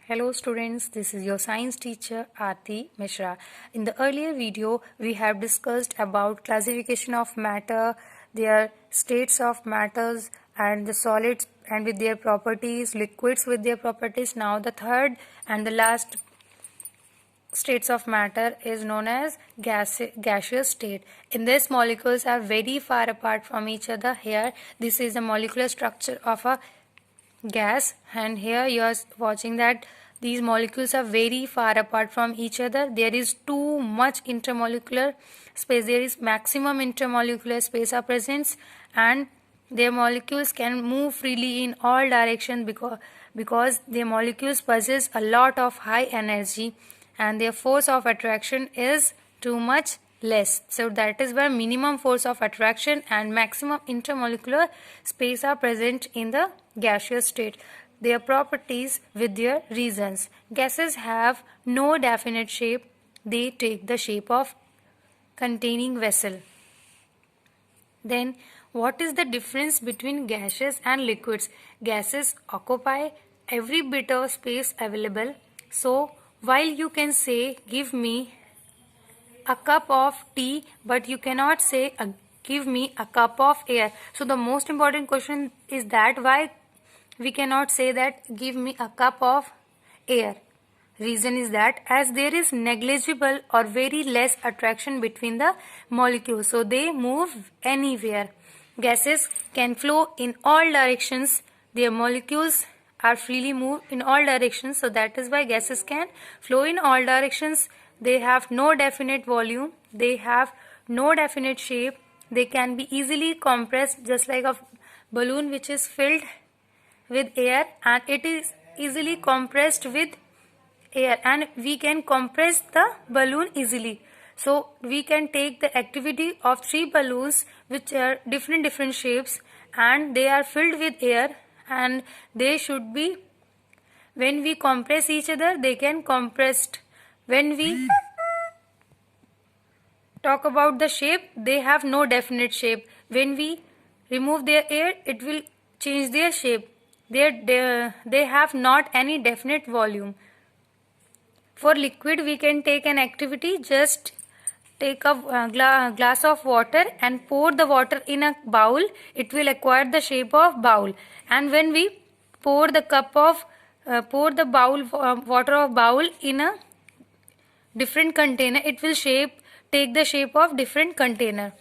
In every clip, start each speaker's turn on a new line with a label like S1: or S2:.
S1: Hello students, this is your science teacher Aarti Mishra. In the earlier video, we have discussed about classification of matter, their states of matters and the solids and with their properties, liquids with their properties. Now the third and the last states of matter is known as gaseous state. In this, molecules are very far apart from each other. Here, this is the molecular structure of a gas, and here you are watching that these molecules are very far apart from each other. There is too much intermolecular space. There is maximum intermolecular space are present, and their molecules can move freely in all directions because their molecules possess a lot of high energy and their force of attraction is too much less. So that is why minimum force of attraction and maximum intermolecular space are present in the gaseous state. Their properties with their reasons. Gases have no definite shape. They take the shape of containing vessel. Then what is the difference between gases and liquids? Gases occupy every bit of space available. So while you can say give me a cup of tea, but you cannot say give me a cup of air. So the most important question is that why we cannot say that give me a cup of air. Reason is that as there is negligible or very less attraction between the molecules, so they move anywhere. Gases can flow in all directions. Their molecules are freely moved in all directions, so that is why gases can flow in all directions. They have no definite volume, they have no definite shape, they can be easily compressed just like a balloon which is filled with air, and it is easily compressed with air, and we can compress the balloon easily. So we can take the activity of 3 balloons which are different shapes and they are filled with air, and they should be, when we compress each other, they can compressed. When we talk about the shape, they have no definite shape. When we remove their air, it will change their shape. They have not any definite volume. For liquid, we can take an activity, just take a glass of water and pour the water in a bowl. It will acquire the shape of bowl, and when we pour the water of bowl in a different container, it will take the shape of different container.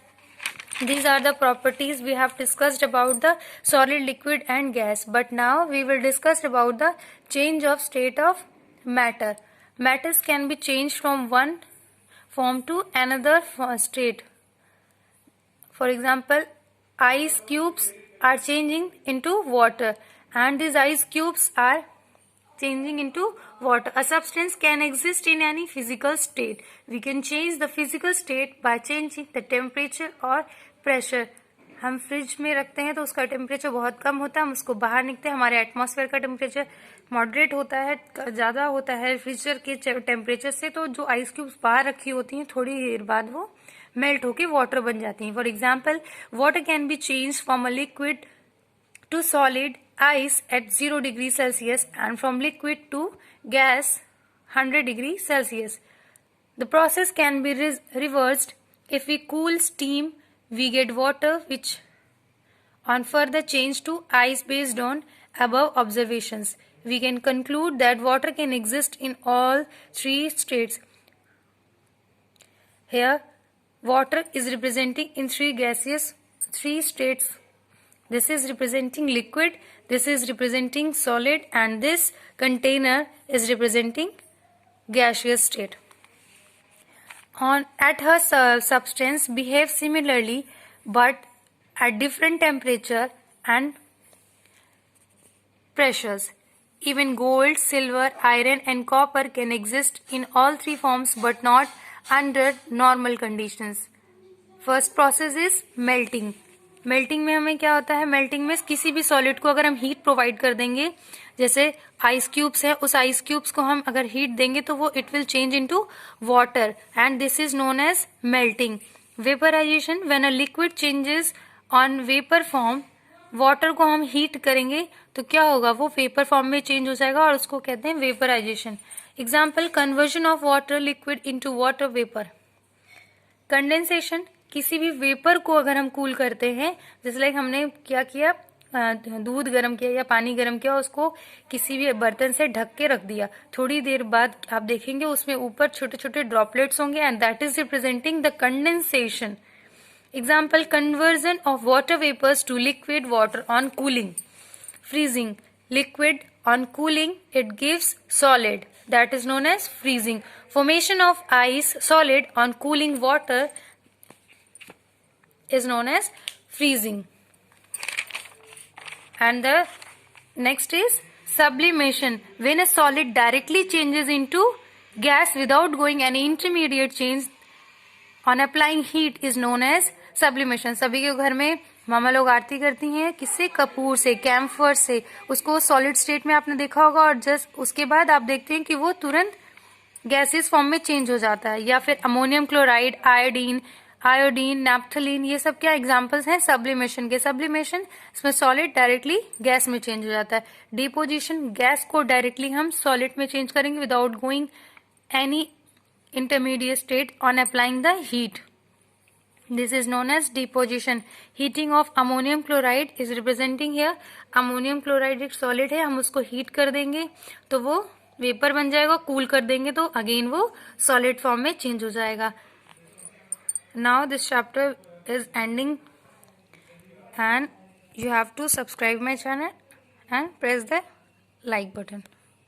S1: These are the properties we have discussed about the solid, liquid and gas. But now we will discuss about the change of state of matter. Matters can be changed from one form to another state. For example, ice cubes are changing into water, and these ice cubes are changing into water. A substance can exist in any physical state. We can change the physical state by changing the temperature or pressure. हम fridge में रखते हैं तो उसका temperature बहुत कम होता है, हम उसको बाहर निकलते हैं, हमारे एटमॉस्फेयर का टेम्परेचर मॉडरेट होता है, ज़्यादा होता है फ्रीजर के टेम्परेचर से, तो जो आइस क्यूब्स बाहर रखी होती हैं थोड़ी देर बाद वो मेल्ट होके वाटर बन जाती हैं. For example, water can be change from a liquid to solid ice at 0 degree Celsius and from liquid to gas 100 degree Celsius. The process can be reversed. If we cool steam, we get water which on further change to ice based on above observations. We can conclude that water can exist in all 3 states. Here, water is representing in 3 states. This is representing liquid, this is representing solid, and this container is representing gaseous state. At her substance behave similarly but at different temperature and pressures. Even gold, silver, iron and copper can exist in all 3 forms but not under normal conditions. First process is melting. Melting में हमें क्या होता है, melting में किसी भी solid को अगर हम हीट प्रोवाइड कर देंगे, जैसे आइस क्यूब्स है, उस आइस क्यूब्स को हम अगर हीट देंगे तो वो it will change into water, and this is known as melting. Vaporisation, when a liquid changes on vapour form water को हम हीट करेंगे तो क्या होगा, वो वेपर फॉर्म में चेंज हो जाएगा और उसको कहते हैं vaporisation. Example, conversion of water liquid into water vapour. Condensation, किसी भी वेपर को अगर हम कूल करते हैं, जैसे लाइक हमने क्या किया, दूध गर्म किया या पानी गर्म किया, उसको किसी भी बर्तन से ढक के रख दिया, थोड़ी देर बाद आप देखेंगे उसमें ऊपर छोटे छोटे ड्रॉपलेट्स होंगे and that is representing the condensation. Example, conversion of water vapours to liquid water on cooling. Freezing, liquid on cooling it gives solid, that is known as freezing. Formation of ice solid on cooling water is known as freezing. And the next is sublimation, when a solid directly changes into gas without going any intermediate change on applying heat is known as sublimation. सभी के घर में मामा लोग आरती करती हैं किससे, कपूर से, camphor से, उसको सॉलिड स्टेट में आपने देखा होगा और जस्ट उसके बाद आप देखते हैं कि वो तुरंत गैसेस फॉर्म में चेंज हो जाता है। या फिर अमोनियम क्लोराइड, आयोडीन, नैप्थलीन, ये सब क्या एग्जांपल्स हैं सब्लिमेशन के। सब्लिमेशन, इसमें सॉलिड डायरेक्टली गैस में चेंज हो जाता है। डिपोजिशन, गैस को डायरेक्टली हम सॉलिड में चेंज करेंगे without going any intermediate state on applying the heat. This is known as deposition. Heating of ammonium chloride is representing here. Ammonium chloride एक solid है, हम उसको heat कर देंगे तो वो वेपर बन जाएगा, कूल कर देंगे तो अगेन वो solid form में चेंज हो जाएगा। Now this chapter is ending and you have to subscribe my channel and press the like button.